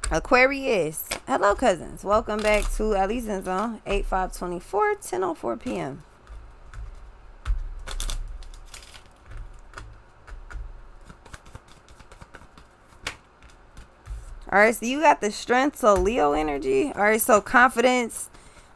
Aquarius. Hello, cousins. Welcome back to At Least in Zone 8524, 10:04 p.m. All right, so you got the strength, so Leo energy. All right, so confidence.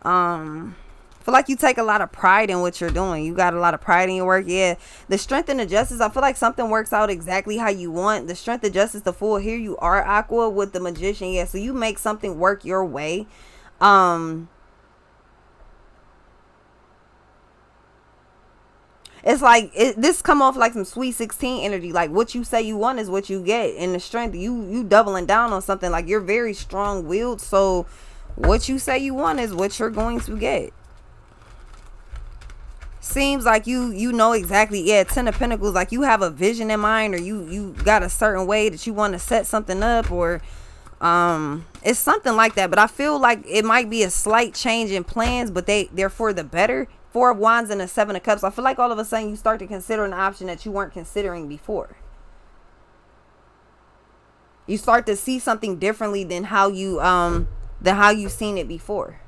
Feel like you take a lot of pride in what you're doing. You got a lot of pride in your work. Yeah, the strength and the justice. I feel like something works out exactly how you want. The strength, the justice, the fool. Here you are, Aqua, with the magician. Yeah, so you make something work your way. Um, it's like this come off like some sweet 16 energy. Like what you say you want is what you get. And the strength, you doubling down on something. Like you're very strong willed, so what you say you want is what you're going to get. Seems like you know exactly. Yeah, 10 of Pentacles, like you have a vision in mind, or you got a certain way that you want to set something up, or it's something like that. But I feel like it might be a slight change in plans, but they're for the better. 4 of Wands and a 7 of Cups. I feel like all of a sudden you start to consider an option that you weren't considering before. You start to see something differently than how you seen it before.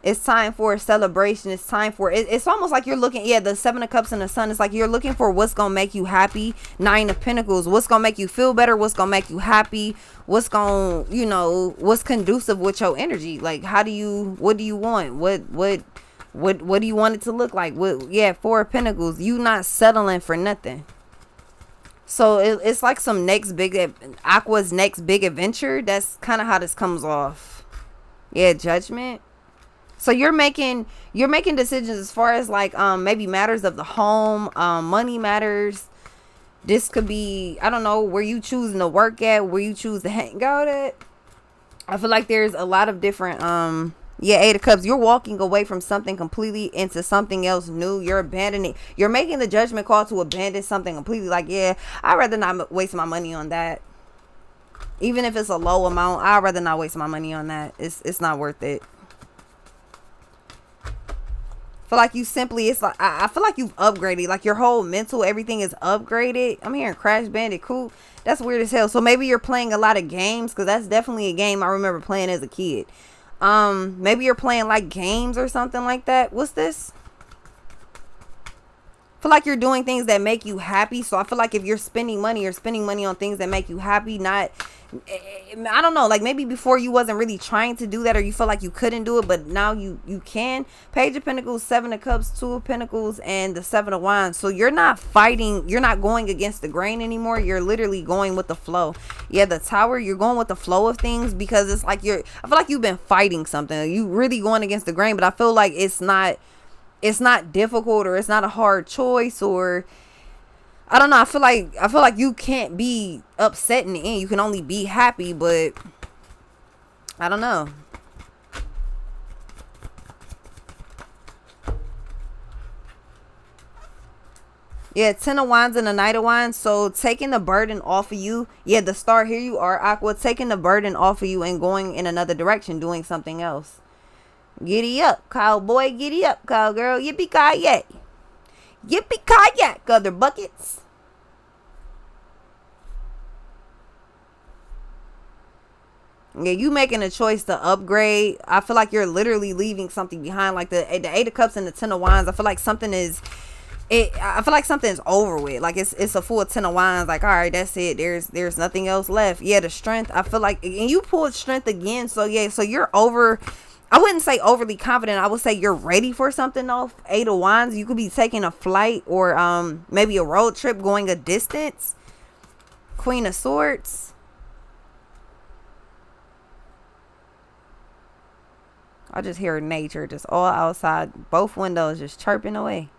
It's time for a celebration. It's time for it. It's almost like you're looking. Yeah, the 7 of Cups and the Sun. It's like you're looking for what's gonna make you happy. 9 of Pentacles. What's gonna make you feel better? What's gonna make you happy? What's gonna, what's conducive with your energy? Like, what do you want? What do you want it to look like? Yeah, 4 of Pentacles. You not settling for nothing. So it's like some Aqua's next big adventure. That's kind of how this comes off. Yeah, Judgment. So you're making decisions as far as like maybe matters of the home, money matters. This could be, I don't know, where you choosing to work at, where you choose to hang out at. I feel like there's a lot of different 8 of Cups. You're walking away from something completely into something else new. You're making the judgment call to abandon something completely. Like, yeah, I'd rather not waste my money on that. Even if it's a low amount, I'd rather not waste my money on that. It's not worth it. Feel like it's like I feel like you've upgraded, like your whole mental, everything is upgraded. I'm hearing Crash Bandicoot. That's weird as hell. So maybe you're playing a lot of games, because that's definitely a game I remember playing as a kid. Maybe you're playing like games or something like that. What's this? Feel like you're doing things that make you happy. So I feel like if you're spending money, you're spending money on things that make you happy. Not, I don't know, like maybe before you wasn't really trying to do that, or you feel like you couldn't do it, but now you can. Page of Pentacles, 7 of Cups, 2 of Pentacles, and the 7 of Wands. So you're not fighting, you're not going against the grain anymore. You're literally going with the flow. Yeah, the Tower, you're going with the flow of things, because it's like I feel like you've been fighting something. You really going against the grain, but I feel like it's not difficult, or it's not a hard choice, or I don't know. I feel like you can't be upset in the end. You can only be happy, but I don't know. Yeah, 10 of Wands and a Knight of Wands. So taking the burden off of you. Yeah, the Star, here you are, Aqua, taking the burden off of you and going in another direction, doing something else. Giddy up, cowboy. Giddy up, cowgirl. Yippee-ki-yay. Yippee-ki-yak, other buckets. Yeah, you making a choice to upgrade. I feel like you're literally leaving something behind. Like the 8 of Cups and the 10 of Wands. I feel like I feel like something's over with. Like it's a full 10 of Wands. Like, all right, that's it. There's nothing else left. Yeah, the Strength. I feel like, and you pulled Strength again. So yeah, so you're over. I wouldn't say overly confident. I would say you're ready for something off 8 of Wands. You could be taking a flight, or maybe a road trip, going a distance. Queen of Swords. I just hear nature just all outside. Both windows just chirping away.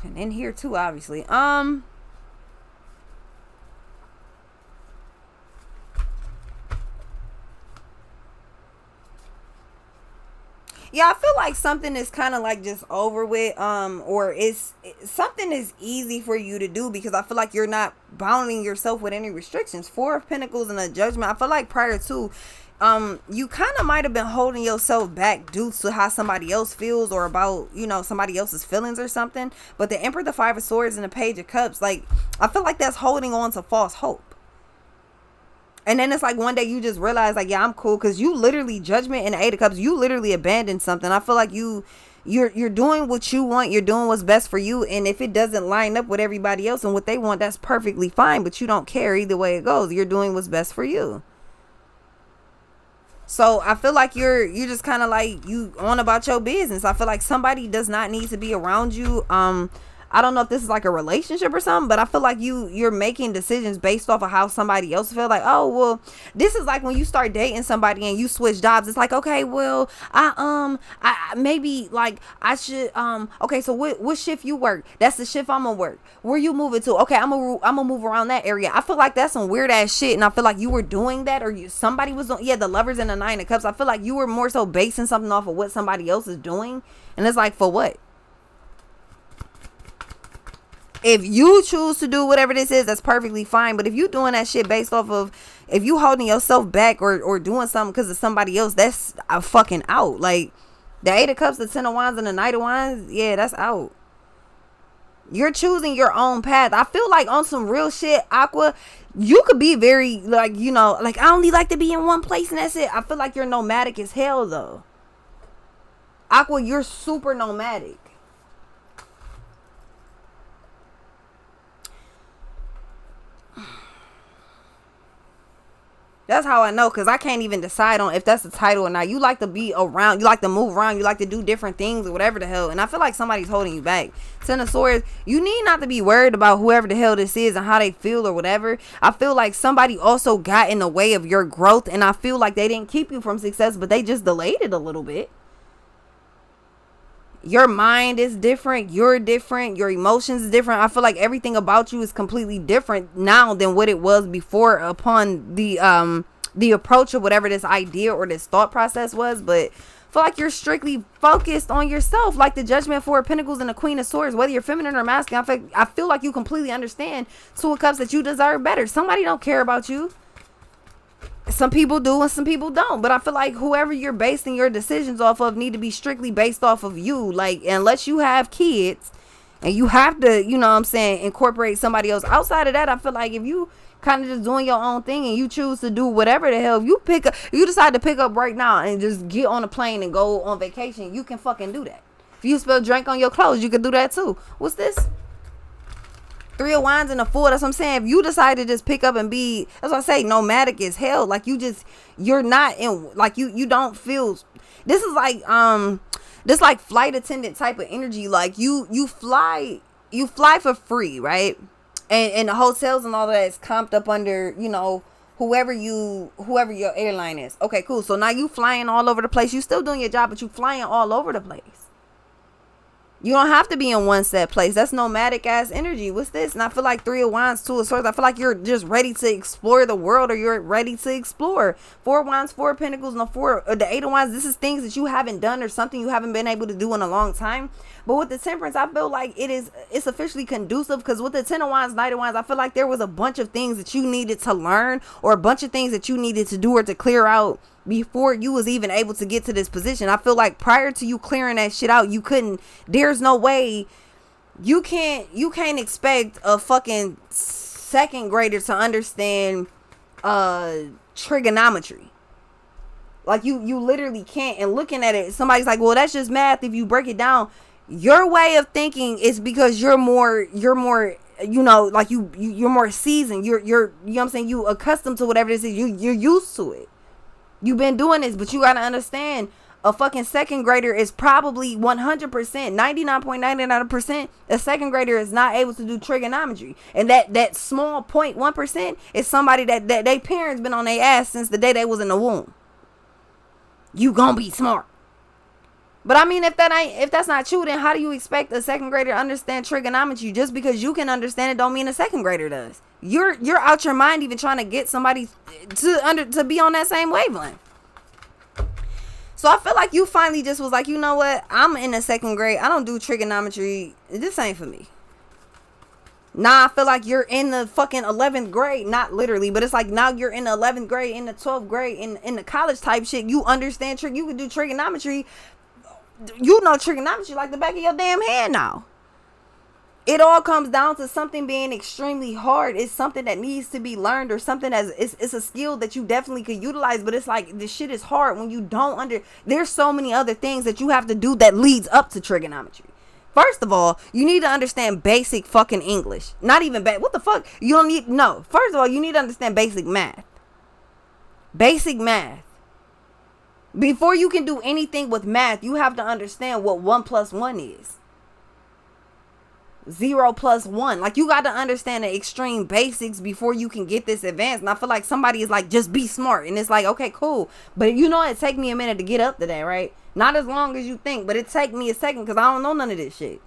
And in here too, obviously. Yeah, I feel like something is kind of like just over with, or something is easy for you to do because I feel like you're not bounding yourself with any restrictions. Four of Pentacles and a Judgment. I feel like prior to, you kind of might have been holding yourself back due to how somebody else feels or about, you know, somebody else's feelings or something. But the Emperor, the Five of Swords, and the Page of Cups, like, I feel like that's holding on to false hope. And then it's like one day you just realize, like, yeah, I'm cool, because you literally, Judgment and the Eight of Cups, you literally abandoned something. I feel like you're doing what you want, you're doing what's best for you, and if it doesn't line up with everybody else and what they want, that's perfectly fine, but you don't care either way it goes. You're doing what's best for you. So I feel like you're just kind of like, you on about your business. I feel like somebody does not need to be around you. I don't know if this is like a relationship or something, but I feel like you're making decisions based off of how somebody else feel. Like, oh, well, this is like when you start dating somebody and you switch jobs. It's like, okay, well, I maybe like I should, okay, so what shift you work? That's the shift I'm gonna work. Where you moving to? Okay, I'm gonna move around that area. I feel like that's some weird ass shit, and I feel like you were doing that, or somebody was doing, yeah, the Lovers and the Nine of Cups. I feel like you were more so basing something off of what somebody else is doing, and it's like, for what? If you choose to do whatever this is, that's perfectly fine. But if you doing that shit based off of, if you holding yourself back or doing something because of somebody else, that's a fucking out. Like, the Eight of Cups, the Ten of Wands, and the Knight of Wands, yeah, that's out. You're choosing your own path. I feel like on some real shit, Aqua, you could be very, like, you know, like, I only like to be in one place and that's it. I feel like you're nomadic as hell, though. Aqua, you're super nomadic. That's how I know, because I can't even decide on if that's the title or not. You like to be around, you like to move around, you like to do different things or whatever the hell. And I feel like somebody's holding you back. Ten of Swords, you need not to be worried about whoever the hell this is and how they feel or whatever. I feel like somebody also got in the way of your growth, and I feel like they didn't keep you from success, but they just delayed it a little bit. Your mind is different, you're different, your emotions is different. I feel like everything about you is completely different now than what it was before, upon the approach of whatever this idea or this thought process was. But I feel like you're strictly focused on yourself, like the Judgment, Four of Pentacles, and the Queen of Swords. Whether you're feminine or masculine, I feel like you completely understand, Two of Cups, that you deserve better. Somebody don't care about you. Some people do and some people don't, but I feel like whoever you're basing your decisions off of need to be strictly based off of you. Like, unless you have kids and you have to, you know what I'm saying, incorporate somebody else outside of that, I feel like if you kind of just doing your own thing and you choose to do whatever the hell, if you decide to pick up right now and just get on a plane and go on vacation, you can fucking do that. If you spill drink on your clothes, you can do that too. What's this? Three of Wands and a Fool. That's what I'm saying. If you decide to just pick up and be, that's what I say, nomadic as hell. Like, you're not in, like, you don't feel, this is like, this like flight attendant type of energy. Like, you fly for free, right? And the hotels and all that is comped up under, you know, whoever your airline is. Okay, cool. So now you flying all over the place. You still doing your job, but you flying all over the place. You don't have to be in one set place. That's nomadic ass energy. What's this? And I feel like Three of Wands, Two of Swords. I feel like you're just ready to explore the world, or you're ready to explore. Four of Wands, Four of Pentacles, and the Eight of Wands. This is things that you haven't done or something you haven't been able to do in a long time. But with the Temperance, I feel like it's officially conducive, because with the Ten of Wands, Knight of Wands, I feel like there was a bunch of things that you needed to learn, or a bunch of things that you needed to do or to clear out before you was even able to get to this position. I feel like prior to you clearing that shit out, you couldn't, there's no way, you can't expect a fucking second grader to understand trigonometry. Like, you literally can't. And looking at it, somebody's like, well, that's just math. If you break it down, your way of thinking is because you're more, you know, like you're more seasoned. You're you know what I'm saying, you accustomed to whatever this is. You're used to it. You've been doing this, but you gotta understand, a fucking second grader is probably 100%, 99.99%, a second grader is not able to do trigonometry. And that small 0.1% is somebody that their parents been on their ass since the day they was in the womb. You gonna be smart. But I mean, if that's not true, then how do you expect a second grader to understand trigonometry? Just because you can understand it don't mean a second grader does. You're out your mind even trying to get somebody to be on that same wavelength. So I feel like you finally just was like, you know what? I'm in the 2nd grade. I don't do trigonometry. This ain't for me. Nah, I feel like you're in the fucking 11th grade. Not literally, but it's like now you're in the 11th grade, in the 12th grade, in the college type shit. You understand you can do trigonometry. You know trigonometry like the back of your damn hand now. It all comes down to something being extremely hard. It's something that needs to be learned, or something that's it's a skill that you definitely could utilize. But it's like this shit is hard when you don't there's so many other things that you have to do that leads up to trigonometry. First of all, you need to understand basic fucking English. Not even what the fuck? You don't need, no. First of all, you need to understand basic math. Basic math. Before you can do anything with math, you have to understand what 1 + 1 is. 0 + 1. Like, you got to understand the extreme basics before you can get this advanced. And I feel like somebody is like, just be smart. And it's like, okay, cool. But you know, it take me a minute to get up to that, right? Not as long as you think, but it take me a second because I don't know none of this shit.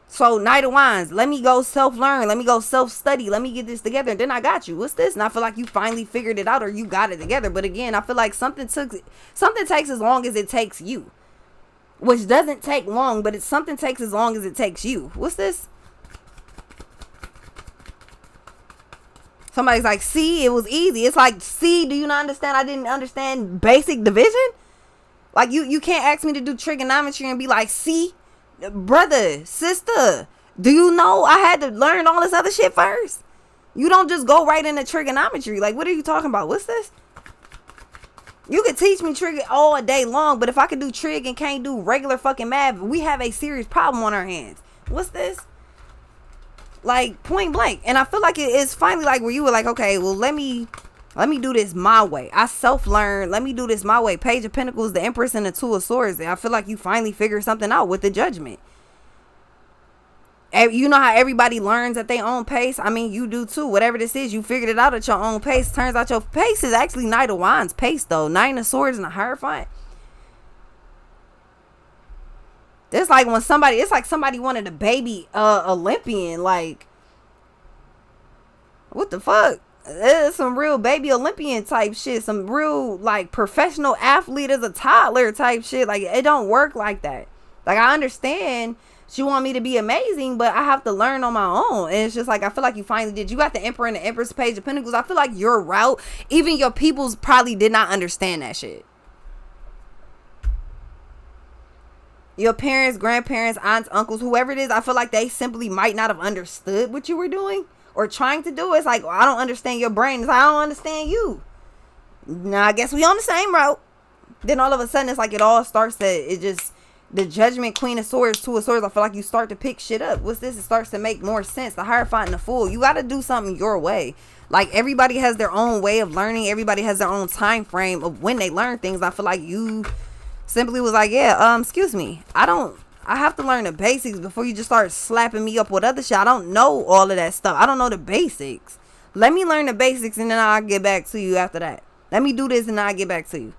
So, Knight of Wands, let me go self-learn. Let me go self-study. Let me get this together. And then I got you. What's this? And I feel like you finally figured it out, or you got it together. But again, I feel like something takes as long as it takes you. Which doesn't take long, but something takes as long as it takes you. What's this? Somebody's like, see, it was easy. It's like, see, do you not understand? I didn't understand basic division. Like, you can't ask me to do trigonometry and be like, see, brother, sister, do you know I had to learn all this other shit first? You don't just go right into trigonometry. Like, what are you talking about? What's this? You could teach me trig all day long, but if I could do trig and can't do regular fucking math, we have a serious problem on our hands. What's this? Like, point blank. And I feel like it's finally like where you were like, okay, well, let me do this my way. I self-learn. Let me do this my way. Page of Pentacles, the Empress, and the 2 of Swords. And I feel like you finally figured something out with the Judgment. You know how everybody learns at their own pace? I mean, you do too. Whatever this is, you figured it out at your own pace. Turns out your pace is actually Knight of Wands pace, though. 9 of Swords and a Hierophant. It's like when it's like somebody wanted a baby Olympian. Like, what the fuck? There's some real baby Olympian type shit. Some real, like, professional athlete as a toddler type shit. Like, it don't work like that. Like, I understand she want me to be amazing, but I have to learn on my own. And it's just like, I feel like you finally did. You got the Emperor and the Empress, Page of Pentacles. I feel like your route, even your peoples probably did not understand that shit. Your parents, grandparents, aunts, uncles, whoever it is, I feel like they simply might not have understood what you were doing or trying to do. It's like, I don't understand your brain. It's like, I don't understand you. Now, I guess we on the same route. Then all of a sudden, it's like it all starts the Judgment, Queen of Swords, 2 of Swords. I feel like you start to pick shit up. What's this? It starts to make more sense. The Hierophant and the Fool. You got to do something your way. Like, everybody has their own way of learning. Everybody has their own time frame of when they learn things. I feel like you simply was like, yeah, excuse me. I have to learn the basics before you just start slapping me up with other shit. I don't know all of that stuff. I don't know the basics. Let me learn the basics and then I'll get back to you after that. Let me do this and then I'll get back to you.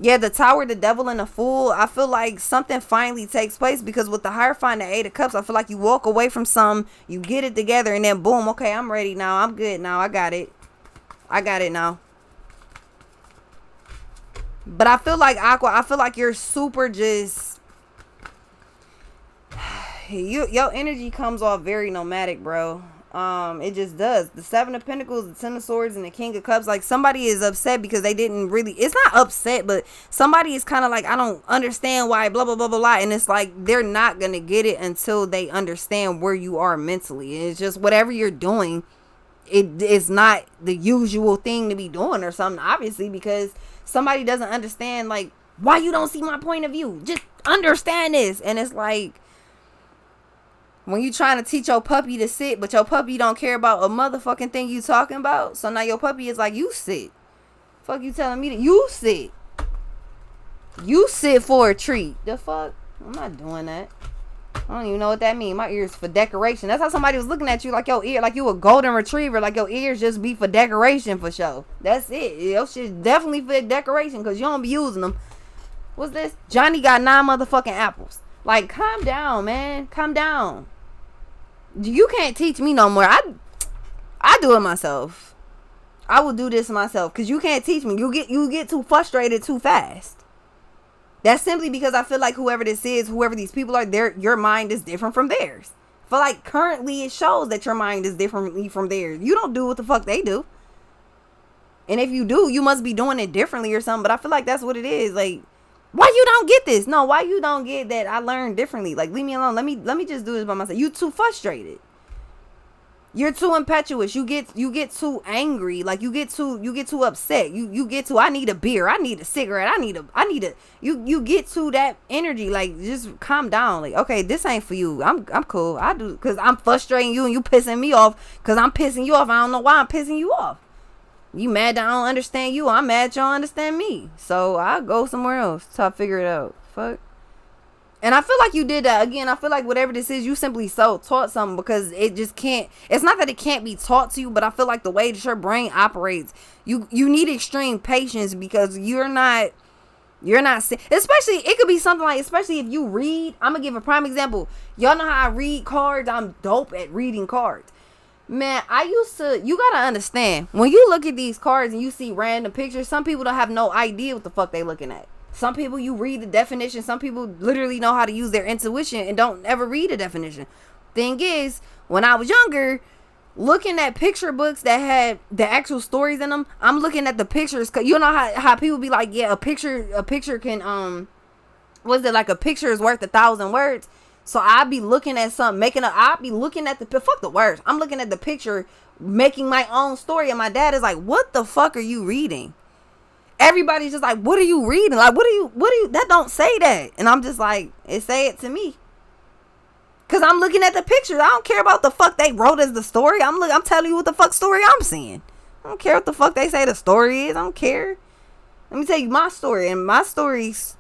Yeah, the Tower, the Devil, and the Fool. I feel like something finally takes place because with the Hierophant and the 8 of Cups, I feel like you walk away from some, you get it together, and then boom, okay, I'm ready now. I'm good now. I got it. I got it now. But I feel like Aqua, you're super just, your energy comes off very nomadic, bro. It just does. The 7 of Pentacles, the 10 of Swords, and the King of Cups. Like, somebody is upset because they didn't really, it's not upset, but somebody is kind of like, I don't understand why, blah, blah, blah, blah, blah. And it's like, they're not going to get it until they understand where you are mentally. And it's just whatever you're doing, it is not the usual thing to be doing or something, obviously, because somebody doesn't understand, like, why you don't see my point of view. Just understand this. And it's like, when you trying to teach your puppy to sit, but your puppy don't care about a motherfucking thing you talking about. So now your puppy is like, you sit. Fuck you telling me that you sit. You sit for a treat. The fuck? I'm not doing that. I don't even know what that means. My ears for decoration. That's how somebody was looking at you, like your ear, like you a golden retriever, like your ears just be for decoration for sure. That's it. Your shit's definitely for decoration because you don't be using them. What's this? Johnny got 9 motherfucking apples. Like, calm down, man. Calm down. You can't teach me no more. I do it myself. I will do this myself. Because you can't teach me. You get too frustrated too fast. That's simply because I feel like whoever this is, whoever these people are, your mind is different from theirs. I feel like currently it shows that your mind is differently from theirs. You don't do what the fuck they do. And if you do, you must be doing it differently or something. But I feel like that's what it is. Like, why you don't get this? No, why you don't get that I learned differently? Like, leave me alone. Let me just do this by myself. You too frustrated. You're too impetuous. You get too angry. Like you get too upset. You get too, I need a beer. I need a cigarette. I need a you get to that energy. Like, just calm down. Like, okay, this ain't for you. I'm cool. I do, cause I'm frustrating you and you pissing me off. Cause I'm pissing you off. I don't know why I'm pissing you off. You mad that I don't understand you. I'm mad you don't understand me. So I'll go somewhere else till I figure it out. Fuck. And I feel like you did that. Again, I feel like whatever this is, you simply taught something, because it just can't, it's not that it can't be taught to you, but I feel like the way that your brain operates, you need extreme patience, because you're not, especially, it could be something like, especially if you read, I'm going to give a prime example. Y'all know how I read cards? I'm dope at reading cards. Man, you got to understand, when you look at these cards and you see random pictures, some people don't have no idea what the fuck they looking at. Some people, you read the definition. Some people literally know how to use their intuition and don't ever read a definition. Thing is, when I was younger, looking at picture books that had the actual stories in them, I'm looking at the pictures. Cause you know how people be like, yeah, a picture can, was it like a picture is worth 1,000 words? So I'd be looking at something, I'd be looking at fuck the words. I'm looking at the picture, making my own story. And my dad is like, what the fuck are you reading? Everybody's just like, what are you reading? Like, what are you, that don't say that. And I'm just like, it say it to me. Cause I'm looking at the pictures. I don't care about the fuck they wrote as the story. I'm telling you what the fuck story I'm seeing. I don't care what the fuck they say the story is. I don't care. Let me tell you my story. And my stories,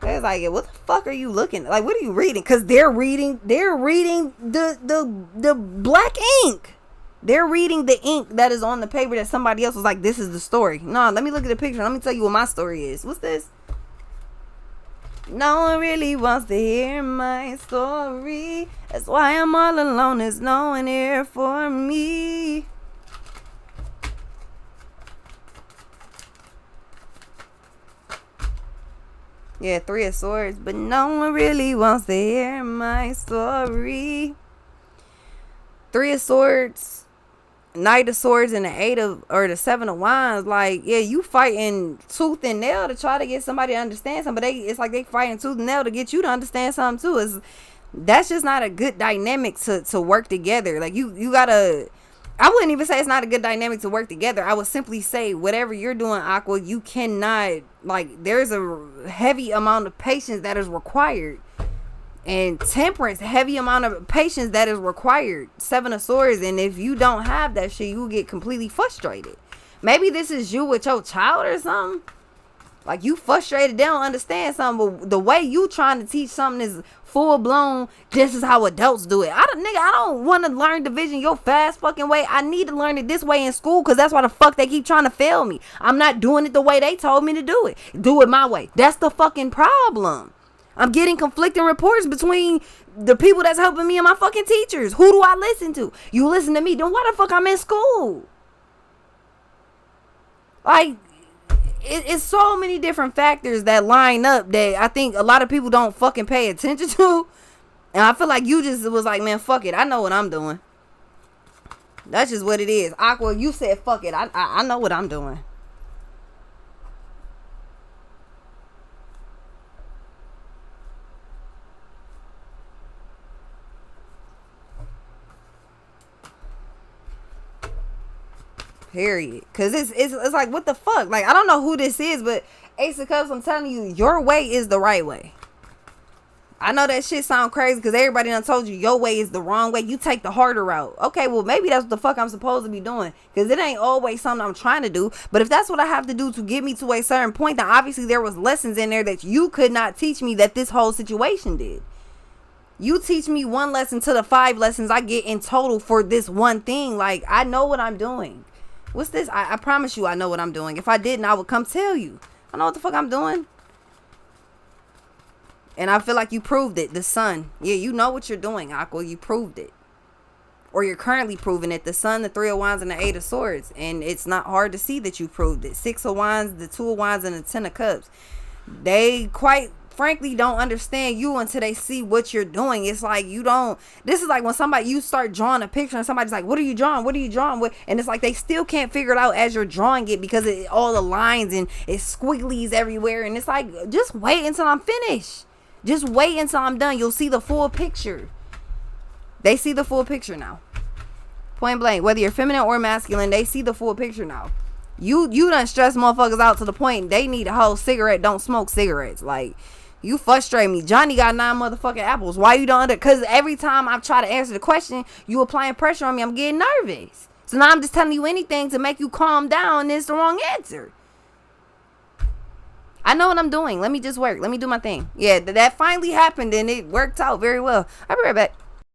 they're like, what the fuck are you looking at? Like, what are you reading? Cause they're reading the black ink. They're reading the ink that is on the paper that somebody else was like, this is the story. No, let me look at the picture. Let me tell you what my story is. What's this? No one really wants to hear my story. That's why I'm all alone. There's no one here for me. Yeah, 3 of Swords. But no one really wants to hear my story. 3 of Swords, Knight of Swords, and the 7 of Wands. Like, yeah, you fighting tooth and nail to try to get somebody to understand something, but it's like they fighting tooth and nail to get you to understand something too. That's just not a good dynamic to work together. Like, you gotta, I wouldn't even say it's not a good dynamic to work together. I would simply say whatever you're doing, Aqua, you cannot, like, there's a heavy amount of patience that is required. And temperance, heavy amount of patience that is required. 7 of Swords. And if you don't have that shit, you get completely frustrated. Maybe this is you with your child or something. Like, you frustrated, they don't understand something. But the way you trying to teach something is full blown. This is how adults do it. I don't want to learn division your fast fucking way. I need to learn it this way in school, because that's why the fuck they keep trying to fail me. I'm not doing it the way they told me to do it. Do it my way. That's the fucking problem. I'm getting conflicting reports between the people that's helping me and my fucking teachers. Who do I listen to? You listen to me, then why the fuck I'm in school? Like, it's so many different factors that line up that I think a lot of people don't fucking pay attention to. And I feel like you just was like, man, fuck it. I know what I'm doing. That's just what it is. Aqua, you said fuck it. I know what I'm doing. Period. Because it's like, what the fuck? Like, I don't know who this is, but Ace of Cups, I'm telling you, your way is the right way. I know that shit sound crazy because everybody done told you your way is the wrong way. You take the harder route. Okay, well, maybe that's what the fuck I'm supposed to be doing, because it ain't always something I'm trying to do. But if that's what I have to do to get me to a certain point, then obviously there was lessons in there that you could not teach me that this whole situation did. You teach me one lesson to the 5 lessons I get in total for this one thing. Like, I know what I'm doing. What's this? I promise you I know what I'm doing. If I didn't, I would come tell you. I know what the fuck I'm doing. And I feel like you proved it. The Sun. Yeah, you know what you're doing, Aqua. You proved it. or you're currently proving it. The Sun, the Three of Wands, and the Eight of Swords. And it's not hard to see that you proved it. Six of Wands, the Two of Wands, and the Ten of Cups. They quite frankly don't understand you until they see what you're doing. It's like you don't. This is like when you start drawing a picture and somebody's like, what are you drawing? What are you drawing? And it's like they still can't figure it out as you're drawing it because all the lines and it's squigglies everywhere. And it's like, just wait until I'm finished. Just wait until I'm done. You'll see the full picture. They see the full picture now. Point blank. Whether you're feminine or masculine, they see the full picture now. You done stress motherfuckers out to the point they need a whole cigarette. Don't smoke cigarettes. Like, you frustrate me. Johnny got 9 motherfucking apples. Why you don't? Because every time I try to answer the question, you applying pressure on me. I'm getting nervous. So now I'm just telling you anything to make you calm down. And it's the wrong answer. I know what I'm doing. Let me just work. Let me do my thing. Yeah, that finally happened and it worked out very well. I'll be right back.